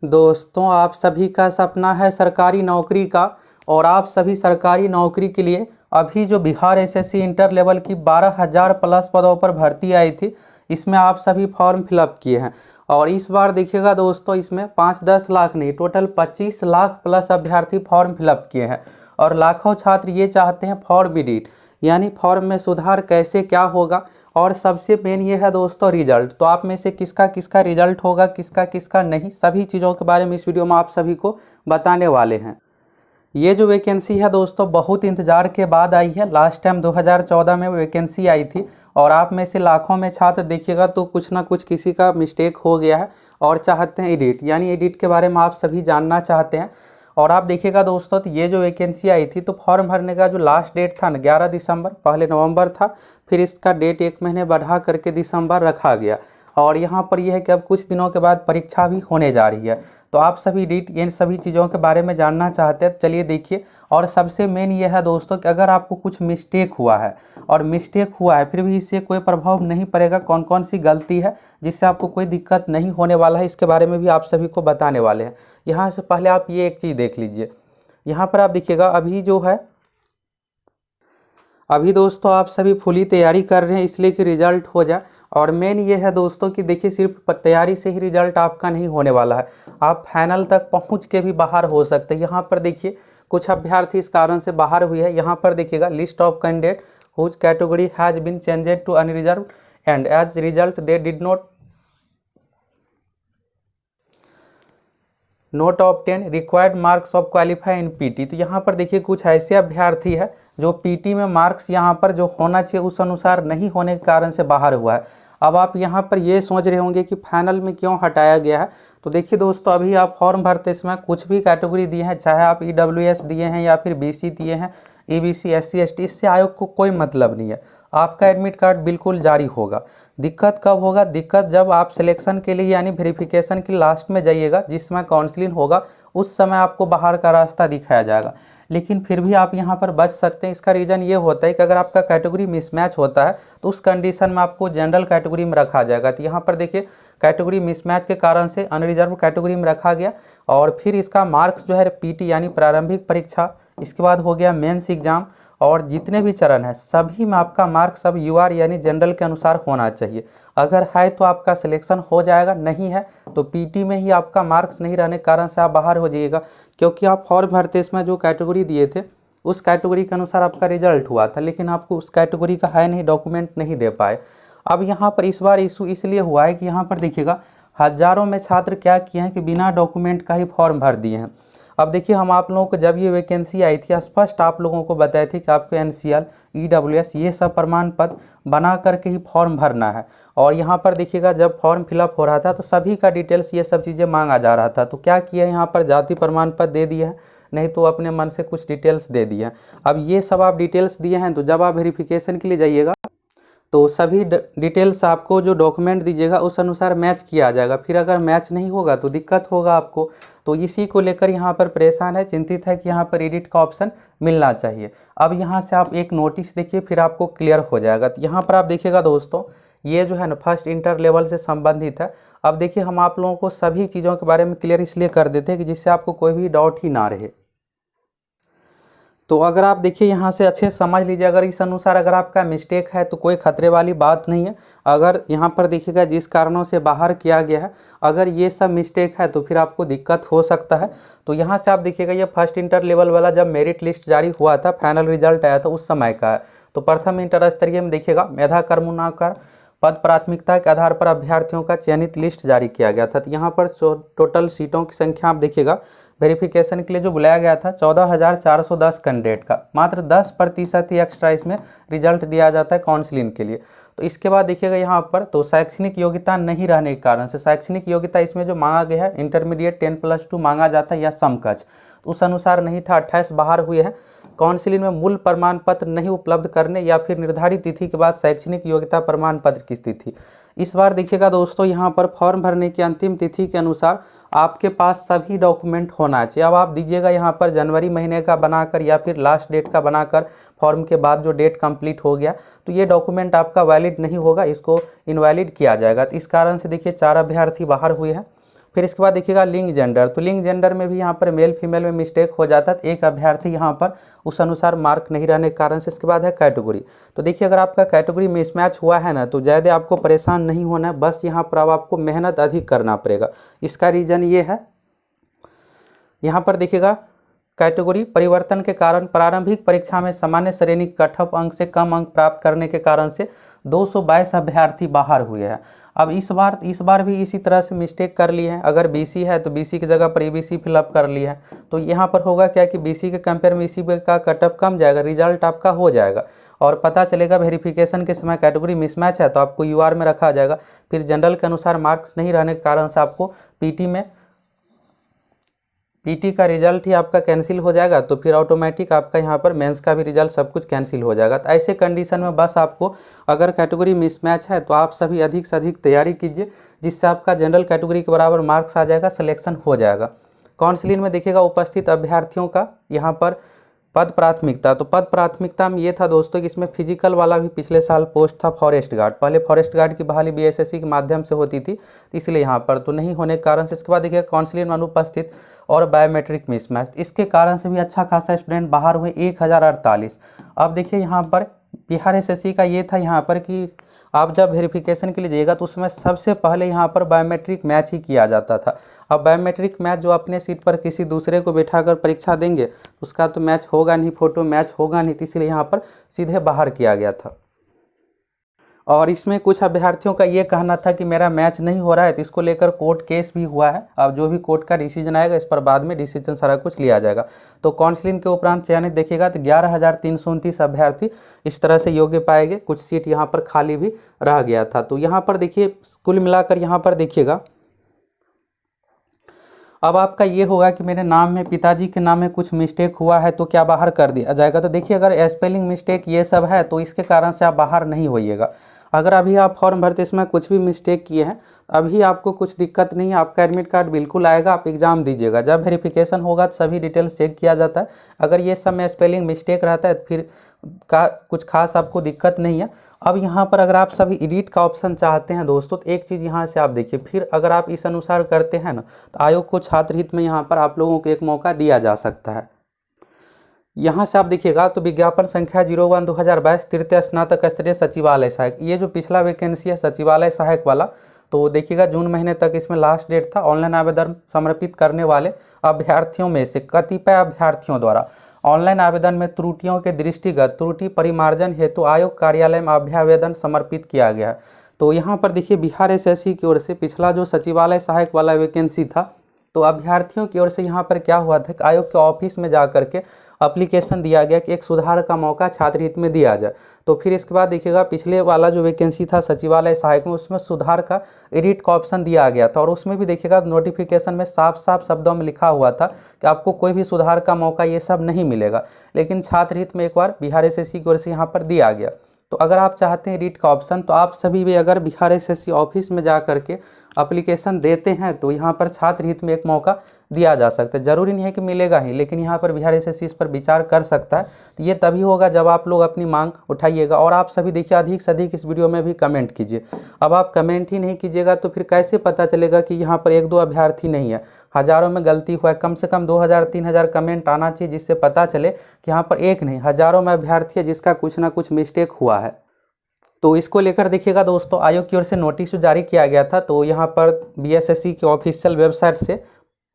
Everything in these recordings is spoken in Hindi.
दोस्तों, आप सभी का सपना है सरकारी नौकरी का और आप सभी सरकारी नौकरी के लिए अभी जो बिहार एसएससी इंटर लेवल की 12,000 प्लस पदों पर भर्ती आई थी, इसमें आप सभी फॉर्म फिलअप किए हैं। और इस बार देखिएगा दोस्तों, इसमें 5-10 लाख नहीं, टोटल 25 लाख प्लस अभ्यर्थी फॉर्म फिलअप किए हैं। और लाखों छात्र ये चाहते हैं फॉर्म एडिट, यानी फॉर्म में सुधार कैसे क्या होगा। और सबसे मेन ये है दोस्तों रिजल्ट। तो आप में से किसका किसका रिजल्ट होगा, किसका किसका नहीं, सभी चीज़ों के बारे में इस वीडियो में आप सभी को बताने वाले हैं। ये जो वैकेंसी है दोस्तों, बहुत इंतज़ार के बाद आई है। लास्ट टाइम 2014 में वैकेंसी आई थी और आप में से लाखों में छात्र देखिएगा तो कुछ ना कुछ किसी का मिस्टेक हो गया है और चाहते हैं एडिट, यानी एडिट के बारे में आप सभी जानना चाहते हैं। और आप देखिएगा दोस्तों, तो ये जो वैकेंसी आई थी तो फॉर्म भरने का जो लास्ट डेट था ना 11 दिसंबर, पहले नवंबर था, फिर इसका डेट 1 महीने बढ़ा करके दिसंबर रखा गया। और यहाँ पर यह है कि अब कुछ दिनों के बाद परीक्षा भी होने जा रही है। तो आप सभी एडिट इन सभी चीज़ों के बारे में जानना चाहते हैं, चलिए देखिए। और सबसे मेन ये है दोस्तों कि अगर आपको कुछ मिस्टेक हुआ है और मिस्टेक हुआ है फिर भी इससे कोई प्रभाव नहीं पड़ेगा, कौन कौन सी गलती है जिससे आपको कोई दिक्कत नहीं होने वाला है, इसके बारे में भी आप सभी को बताने वाले हैं। यहाँ से पहले आप ये एक चीज़ देख लीजिए। यहाँ पर आप देखिएगा अभी जो है, अभी दोस्तों आप सभी फुली तैयारी कर रहे हैं इसलिए कि रिजल्ट हो जाए। और मेन ये है दोस्तों कि देखिए, सिर्फ तैयारी से ही रिजल्ट आपका नहीं होने वाला है, आप फाइनल तक पहुंच के भी बाहर हो सकते हैं। यहाँ पर देखिए कुछ अभ्यर्थी इस कारण से बाहर हुए हैं। यहाँ पर देखिएगा list of candidate whose category has been changed to unreserve and as result they did not obtain required marks of qualify in PT. तो यहाँ पर देखिए कुछ ऐसे अभ्यर्थी है जो पीटी में मार्क्स यहाँ पर जो होना चाहिए उस अनुसार नहीं होने के कारण से बाहर हुआ है। अब आप यहाँ पर ये सोच रहे होंगे कि फाइनल में क्यों हटाया गया है। तो देखिए दोस्तों, अभी आप फॉर्म भरते समय कुछ भी कैटेगरी दिए हैं, चाहे आप ईडब्ल्यूएस दिए हैं या फिर बीसी दिए हैं, ईबीसी, एससी, एसटी, इससे आयोग को कोई मतलब नहीं है। आपका एडमिट कार्ड बिल्कुल जारी होगा। दिक्कत कब होगा? दिक्कत जब आप सिलेक्शन के लिए यानी वेरिफिकेशन के लास्ट में जाइएगा, जिसमें काउंसलिंग होगा, उस समय आपको बाहर का रास्ता दिखाया जाएगा। लेकिन फिर भी आप यहाँ पर बच सकते हैं। इसका रीज़न ये होता है कि अगर आपका कैटेगरी मिसमैच होता है तो उस कंडीशन में आपको जनरल कैटेगरी में रखा जाएगा। तो यहाँ पर देखिए कैटेगरी मिसमैच के कारण से अनरिजर्व कैटेगरी में रखा गया। और फिर इसका मार्क्स जो है पीटी यानी प्रारंभिक परीक्षा, इसके बाद हो गया मेंस एग्जाम, और जितने भी चरण हैं सभी में आपका मार्क्स अब यूआर यानी जनरल के अनुसार होना चाहिए। अगर है तो आपका सिलेक्शन हो जाएगा, नहीं है तो पीटी में ही आपका मार्क्स नहीं रहने के कारण से आप बाहर हो जाइएगा। क्योंकि आप फॉर्म भरते इसमें जो कैटेगरी दिए थे उस कैटेगरी के अनुसार आपका रिजल्ट हुआ था, लेकिन आपको उस कैटेगरी का है नहीं, डॉक्यूमेंट नहीं दे पाए। अब यहाँ पर इस बार इशू इसलिए हुआ है कि यहाँ पर देखिएगा हज़ारों में छात्र क्या किए हैं कि बिना डॉक्यूमेंट का ही फॉर्म भर दिए हैं। अब देखिए, हम आप लोगों को जब ये वैकेंसी आई थी स्पष्ट आप लोगों को बताए थे कि आपको एनसीएल, ईडब्ल्यूएस ये सब प्रमाण पत्र बना करके ही फॉर्म भरना है। और यहाँ पर देखिएगा जब फॉर्म फिलअप हो रहा था तो सभी का डिटेल्स ये सब चीज़ें मांगा जा रहा था। तो क्या किया है, यहाँ पर जाति प्रमाण पत्र दे दिए हैं, नहीं तो अपने मन से कुछ डिटेल्स दे दिए हैं। अब ये सब आप डिटेल्स दिए हैं तो जब आप वेरिफिकेशन के लिए जाइएगा तो सभी डिटेल्स आपको जो डॉक्यूमेंट दीजिएगा उस अनुसार मैच किया जाएगा। फिर अगर मैच नहीं होगा तो दिक्कत होगा आपको। तो इसी को लेकर यहाँ पर परेशान है, चिंतित है कि यहाँ पर एडिट का ऑप्शन मिलना चाहिए। अब यहाँ से आप एक नोटिस देखिए, फिर आपको क्लियर हो जाएगा। तो यहाँ पर आप देखिएगा दोस्तों, ये जो है ना फर्स्ट इंटर लेवल से संबंधित है। अब देखिए, हम आप लोगों को सभी चीज़ों के बारे में क्लियर इसलिए कर देते हैं कि जिससे आपको कोई भी डाउट ही ना रहे। तो अगर आप देखिए यहाँ से अच्छे समझ लीजिए, अगर इस अनुसार अगर आपका मिस्टेक है तो कोई खतरे वाली बात नहीं है। अगर यहाँ पर देखिएगा जिस कारणों से बाहर किया गया है, अगर ये सब मिस्टेक है तो फिर आपको दिक्कत हो सकता है। तो यहाँ से आप देखिएगा ये फर्स्ट इंटर लेवल वाला जब मेरिट लिस्ट जारी हुआ था, फाइनल रिजल्ट आया था, उस समय का है। तो प्रथम इंटर स्तरीय में देखिएगा मेधा कर्मणाकर पद प्राथमिकता के आधार पर अभ्यर्थियों का चयनित लिस्ट जारी किया गया था। तो यहाँ पर टोटल सीटों की संख्या आप देखिएगा, वेरिफिकेशन के लिए जो बुलाया गया था 14,410 कैंडिडेट का, मात्र 10% ही एक्स्ट्रा इसमें रिजल्ट दिया जाता है काउंसलिंग के लिए। तो इसके बाद देखिएगा यहाँ पर तो शैक्षणिक योग्यता नहीं रहने के कारण से, शैक्षणिक योग्यता इसमें जो मांगा गया है इंटरमीडिएट 10+2 मांगा जाता है या समकक्ष, उस अनुसार नहीं था। 28 बाहर हुए हैं। काउंसिलिंग में मूल प्रमाण पत्र नहीं उपलब्ध करने या फिर निर्धारित तिथि के बाद शैक्षणिक योग्यता प्रमाण पत्र की स्थिति। इस बार देखिएगा दोस्तों, यहाँ पर फॉर्म भरने की अंतिम तिथि के अनुसार आपके पास सभी डॉक्यूमेंट होना चाहिए। अब आप दीजिएगा यहाँ पर जनवरी महीने का बनाकर या फिर लास्ट डेट का बनाकर, फॉर्म के बाद जो डेट कंप्लीट हो गया तो ये डॉक्यूमेंट आपका वैलिड नहीं होगा, इसको इनवैलिड किया जाएगा। तो इस कारण से देखिए 4 अभ्यर्थी बाहर हुए हैं। फिर इसके बाद देखिएगा लिंग जेंडर, तो लिंग जेंडर में भी यहाँ पर मेल फीमेल में मिस्टेक हो जाता है, तो एक अभ्यर्थी यहाँ पर उस अनुसार मार्क नहीं रहने के कारण से। इसके बाद है कैटेगरी, तो देखिए अगर आपका कैटेगरी मिसमैच हुआ है ना, तो ज़्यादा आपको परेशान नहीं होना है, बस यहाँ पर अब आपको मेहनत अधिक करना पड़ेगा। इसका रीज़न ये है, यहाँ पर देखिएगा कैटेगरी परिवर्तन के कारण प्रारंभिक परीक्षा में सामान्य श्रेणी के कट ऑफ अंक से कम अंक प्राप्त करने के कारण से 222 अभ्यर्थी बाहर हुए हैं। अब इस बार भी इसी तरह से मिस्टेक कर ली है। अगर बीसी है तो बीसी की जगह पर ईबीसी फिलअप कर ली है, तो यहाँ पर होगा क्या कि बीसी के कंपेयर में ईसी का कट ऑफ कम जाएगा, रिजल्ट आपका हो जाएगा और पता चलेगा वेरिफिकेशन के समय कैटेगरी मिसमैच है तो आपको यूआर में रखा जाएगा। फिर जनरल के अनुसार मार्क्स नहीं रहने के कारण से आपको पीटी का रिजल्ट ही आपका कैंसिल हो जाएगा, तो फिर ऑटोमेटिक आपका यहाँ पर मेंस का भी रिजल्ट सब कुछ कैंसिल हो जाएगा। तो ऐसे कंडीशन में बस आपको अगर कैटेगरी मिसमैच है तो आप सभी अधिक से अधिक तैयारी कीजिए, जिससे आपका जनरल कैटेगरी के बराबर मार्क्स आ जाएगा, सिलेक्शन हो जाएगा। काउंसलिंग में देखिएगा उपस्थित अभ्यर्थियों का यहाँ पर पद प्राथमिकता, तो पद प्राथमिकता में ये था दोस्तों कि इसमें फिजिकल वाला भी पिछले साल पोस्ट था फॉरेस्ट गार्ड, पहले फॉरेस्ट गार्ड की बहाली बीएसएससी के माध्यम से होती थी, तो इसलिए यहाँ पर तो नहीं होने के कारण से। इसके बाद देखिए काउंसलिंग में अनुपस्थित और बायोमेट्रिक मिसमैच, इसके कारण से भी अच्छा खासा स्टूडेंट बाहर हुए 1048। अब देखिए यहाँ पर बिहार एसएससी का ये था यहाँ पर कि आप जब वेरिफिकेशन के लिए जाइएगा तो उसमें सबसे पहले यहाँ पर बायोमेट्रिक मैच ही किया जाता था। अब बायोमेट्रिक मैच जो अपने सीट पर किसी दूसरे को बैठाकर परीक्षा देंगे उसका तो मैच होगा नहीं, फोटो मैच होगा नहीं, तो इसलिए यहाँ पर सीधे बाहर किया गया था। और इसमें कुछ अभ्यर्थियों का ये कहना था कि मेरा मैच नहीं हो रहा है, तो इसको लेकर कोर्ट केस भी हुआ है। अब जो भी कोर्ट का डिसीजन आएगा इस पर बाद में डिसीजन सारा कुछ लिया जाएगा। तो काउंसलिंग के उपरांत चयनित देखिएगा तो 11,329 अभ्यर्थी इस तरह से योग्य पाए गए, कुछ सीट यहाँ पर खाली भी रह गया था। तो यहाँ पर देखिए कुल मिलाकर यहाँ पर देखिएगा अब आपका ये होगा कि मेरे नाम में पिताजी के नाम में कुछ मिस्टेक हुआ है तो क्या बाहर कर दिया जाएगा। तो देखिए अगर स्पेलिंग मिस्टेक ये सब है तो इसके कारण से आप बाहर नहीं होइएगा। अगर अभी आप फॉर्म भरते समय कुछ भी मिस्टेक किए हैं अभी आपको कुछ दिक्कत नहीं है, आपका एडमिट कार्ड बिल्कुल आएगा, आप एग्ज़ाम दीजिएगा। जब वेरिफिकेशन होगा तो सभी डिटेल्स चेक किया जाता है। अगर ये सब में स्पेलिंग मिस्टेक रहता है तो फिर कुछ खास आपको दिक्कत नहीं है। अब यहाँ पर अगर आप सभी एडिट का ऑप्शन चाहते हैं दोस्तों, तो एक चीज़ यहाँ से आप देखिए, फिर अगर आप इस अनुसार करते हैं ना तो आयोग को छात्र हित में यहाँ पर आप लोगों को एक मौका दिया जा सकता है। यहाँ से आप देखिएगा तो विज्ञापन संख्या 01/2022 तृतीय स्नातक स्तरीय सचिवालय सहायक, ये जो पिछला वैकेंसी है सचिवालय सहायक वाला, तो देखिएगा जून महीने तक इसमें लास्ट डेट था। ऑनलाइन आवेदन समर्पित करने वाले अभ्यर्थियों में से कतिपय अभ्यर्थियों द्वारा ऑनलाइन आवेदन में त्रुटियों के दृष्टिगत त्रुटि परिमार्जन हेतु आयोग कार्यालय में अभ्यावेदन समर्पित किया गया है। तो यहाँ पर देखिए बिहार एसएससी की ओर से पिछला जो सचिवालय सहायक वाला वैकेंसी था, तो अभ्यर्थियों की ओर से यहाँ पर क्या हुआ था कि आयोग के ऑफिस में जा करके एप्लीकेशन दिया गया कि एक सुधार का मौका छात्र हित में दिया जाए। तो फिर इसके बाद देखिएगा पिछले वाला जो वैकेंसी था सचिवालय सहायक में, उसमें सुधार का एडिट का ऑप्शन दिया गया था और उसमें भी देखिएगा नोटिफिकेशन में साफ साफ शब्दों में लिखा हुआ था कि आपको कोई भी सुधार का मौका ये सब नहीं मिलेगा। लेकिन छात्र हित में एक बार बिहार एसएससी की ओर से यहाँ पर दिया गया। तो अगर आप चाहते हैं एडिट का ऑप्शन, तो आप सभी भी अगर बिहार एसएससी ऑफिस में जा करके एप्लीकेशन देते हैं तो यहाँ पर छात्र हित में एक मौका दिया जा सकता है। जरूरी नहीं है कि मिलेगा ही, लेकिन यहाँ पर बिहार एसएससी इस पर विचार कर सकता है। तो ये तभी होगा जब आप लोग अपनी मांग उठाइएगा। और आप सभी देखिए अधिक से अधिक इस वीडियो में भी कमेंट कीजिए। अब आप कमेंट ही नहीं कीजिएगा तो फिर कैसे पता चलेगा कि यहाँ पर 1-2 अभ्यर्थी नहीं है, हज़ारों में गलती हुआ है। कम से कम 2000-3000 कमेंट आना चाहिए जिससे पता चले कि यहाँ पर एक नहीं हज़ारों में अभ्यर्थी है जिसका कुछ ना कुछ मिस्टेक हुआ है। तो इसको लेकर देखिएगा दोस्तों आयोग की ओर से नोटिस जारी किया गया था। तो यहाँ पर बीएसएससी के ऑफिशियल वेबसाइट से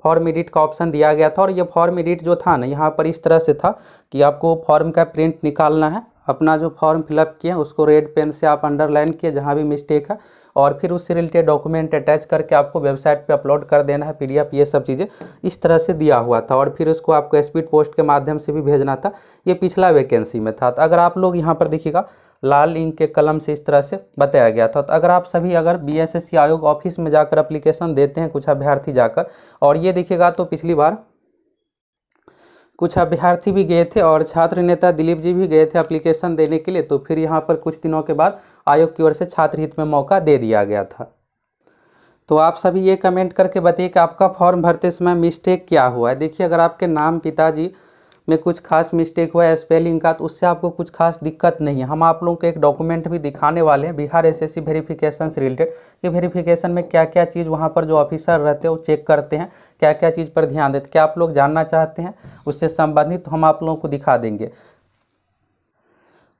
फॉर्म एडिट का ऑप्शन दिया गया था और ये फॉर्म एडिट जो था ना यहाँ पर इस तरह से था कि आपको फॉर्म का प्रिंट निकालना है, अपना जो फॉर्म फिलअप किए उसको रेड पेन से आप अंडरलाइन किए जहाँ भी मिस्टेक है, और फिर उससे रिलेटेड डॉक्यूमेंट अटैच करके आपको वेबसाइट पे अपलोड कर देना है पीडीएफ, ये सब चीज़ें इस तरह से दिया हुआ था। और फिर उसको आपको स्पीड पोस्ट के माध्यम से भी भेजना था। ये पिछला वैकेंसी में था। तो अगर आप लोग यहाँ पर देखिएगा लाल इंक के कलम से इस तरह से बताया गया था। तो अगर आप सभी अगर बीएसएससी आयोग ऑफिस में जाकर एप्लीकेशन देते हैं कुछ अभ्यर्थी जाकर, और ये देखिएगा तो पिछली बार कुछ अभ्यर्थी भी गए थे और छात्र नेता दिलीप जी भी गए थे एप्लीकेशन देने के लिए, तो फिर यहाँ पर कुछ दिनों के बाद आयोग की ओर से छात्र हित में मौका दे दिया गया था। तो आप सभी ये कमेंट करके बताइए कि आपका फॉर्म भरते समय मिस्टेक क्या हुआ है। देखिए अगर आपके नाम पिताजी में कुछ खास मिस्टेक हुआ है स्पेलिंग का, तो उससे आपको कुछ खास दिक्कत नहीं है। हम आप लोगों को एक डॉक्यूमेंट भी दिखाने वाले हैं बिहार एसएससी वेरिफिकेशन से रिलेटेड कि वेरिफिकेशन में क्या क्या चीज़ वहाँ पर जो ऑफिसर रहते हैं वो चेक करते हैं, क्या क्या चीज़ पर ध्यान देते हैं। क्या आप लोग जानना चाहते हैं उससे संबंधित, हम आप लोगों को दिखा देंगे।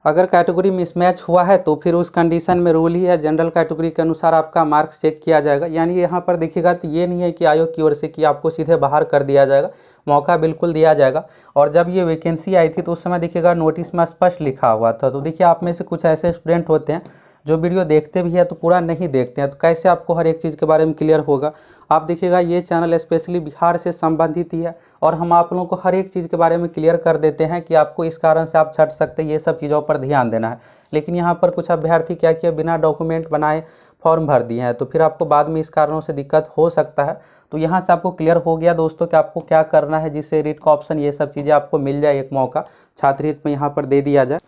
अगर कैटेगरी मिसमैच हुआ है तो फिर उस कंडीशन में रूल ही है, जनरल कैटेगरी के अनुसार आपका मार्क्स चेक किया जाएगा। यानी यहाँ पर देखिएगा तो ये नहीं है कि आयोग की ओर से कि आपको सीधे बाहर कर दिया जाएगा, मौका बिल्कुल दिया जाएगा। और जब ये वैकेंसी आई थी तो उस समय देखिएगा नोटिस में स्पष्ट लिखा हुआ था। तो देखिए आप में से कुछ ऐसे स्टूडेंट होते हैं जो वीडियो देखते भी है तो पूरा नहीं देखते हैं, तो कैसे आपको हर एक चीज़ के बारे में क्लियर होगा। आप देखिएगा ये चैनल स्पेशली बिहार से संबंधित ही है और हम आप लोगों को हर एक चीज़ के बारे में क्लियर कर देते हैं कि आपको इस कारण से आप छट सकते हैं, ये सब चीज़ों पर ध्यान देना है। लेकिन यहाँ पर कुछ अभ्यर्थी क्या किया, बिना डॉक्यूमेंट बनाए फॉर्म भर दिए हैं, तो फिर आपको बाद में इस कारणों से दिक्कत हो सकता है। तो यहाँ से आपको क्लियर हो गया दोस्तों कि आपको क्या करना है, जिससे रीट का ऑप्शन ये सब चीज़ें आपको मिल जाए, एक मौका छात्रहित में यहाँ पर दे दिया जाए।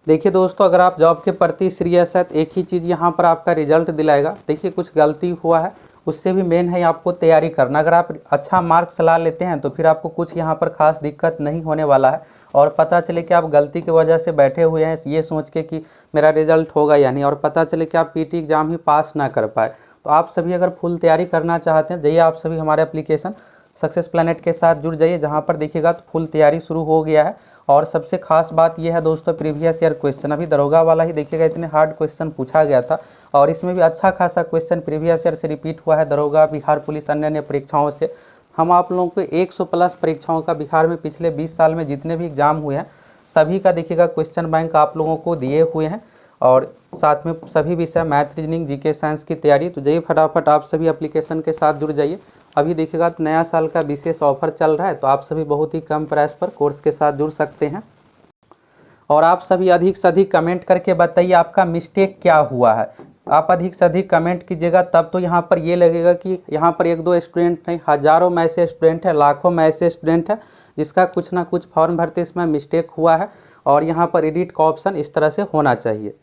देखिए दोस्तों, अगर आप जॉब के प्रति सीरियस है तो एक ही चीज़ यहाँ पर आपका रिजल्ट दिलाएगा। देखिए कुछ गलती हुआ है उससे भी मेन है आपको तैयारी करना। अगर आप अच्छा मार्क्स ला लेते हैं तो फिर आपको कुछ यहाँ पर खास दिक्कत नहीं होने वाला है। और पता चले कि आप गलती की वजह से बैठे हुए हैं ये सोच के कि मेरा रिजल्ट होगा या नहीं, और पता चले कि आप पीटी एग्ज़ाम ही पास ना कर पाए। तो आप सभी अगर फुल तैयारी करना चाहते हैं, जाइए आप सभी हमारे एप्लीकेशन सक्सेस प्लैनेट के साथ जुड़ जाइए, जहाँ पर देखिएगा तो फुल तैयारी शुरू हो गया है। और सबसे खास बात यह है दोस्तों, प्रीवियस ईयर क्वेश्चन अभी दरोगा वाला ही देखिएगा इतने हार्ड क्वेश्चन पूछा गया था, और इसमें भी अच्छा खासा क्वेश्चन प्रीवियस ईयर से रिपीट हुआ है दरोगा, बिहार पुलिस, अन्य अन्य परीक्षाओं से। हम आप लोगों को 100 प्लस परीक्षाओं का बिहार में पिछले 20 साल में जितने भी एग्जाम हुए हैं सभी का देखिएगा क्वेश्चन बैंक आप लोगों को दिए हुए हैं, और साथ में सभी विषय मैथ, रीजनिंग, जीके, साइंस की तैयारी। तो जाइए फटाफट आप सभी एप्लीकेशन के साथ जुड़ जाइए। अभी देखिएगा तो नया साल का विशेष ऑफर चल रहा है, तो आप सभी बहुत ही कम प्राइस पर कोर्स के साथ जुड़ सकते हैं। और आप सभी अधिक से अधिक कमेंट करके बताइए आपका मिस्टेक क्या हुआ है। आप अधिक से अधिक कमेंट कीजिएगा, तब तो यहाँ पर ये लगेगा कि यहाँ पर एक दो स्टूडेंट नहीं, हज़ारों में ऐसे स्टूडेंट है, लाखों में ऐसे स्टूडेंट है जिसका कुछ ना कुछ फॉर्म भरते इसमें मिस्टेक हुआ है, और यहाँ पर एडिट का ऑप्शन इस तरह से होना चाहिए।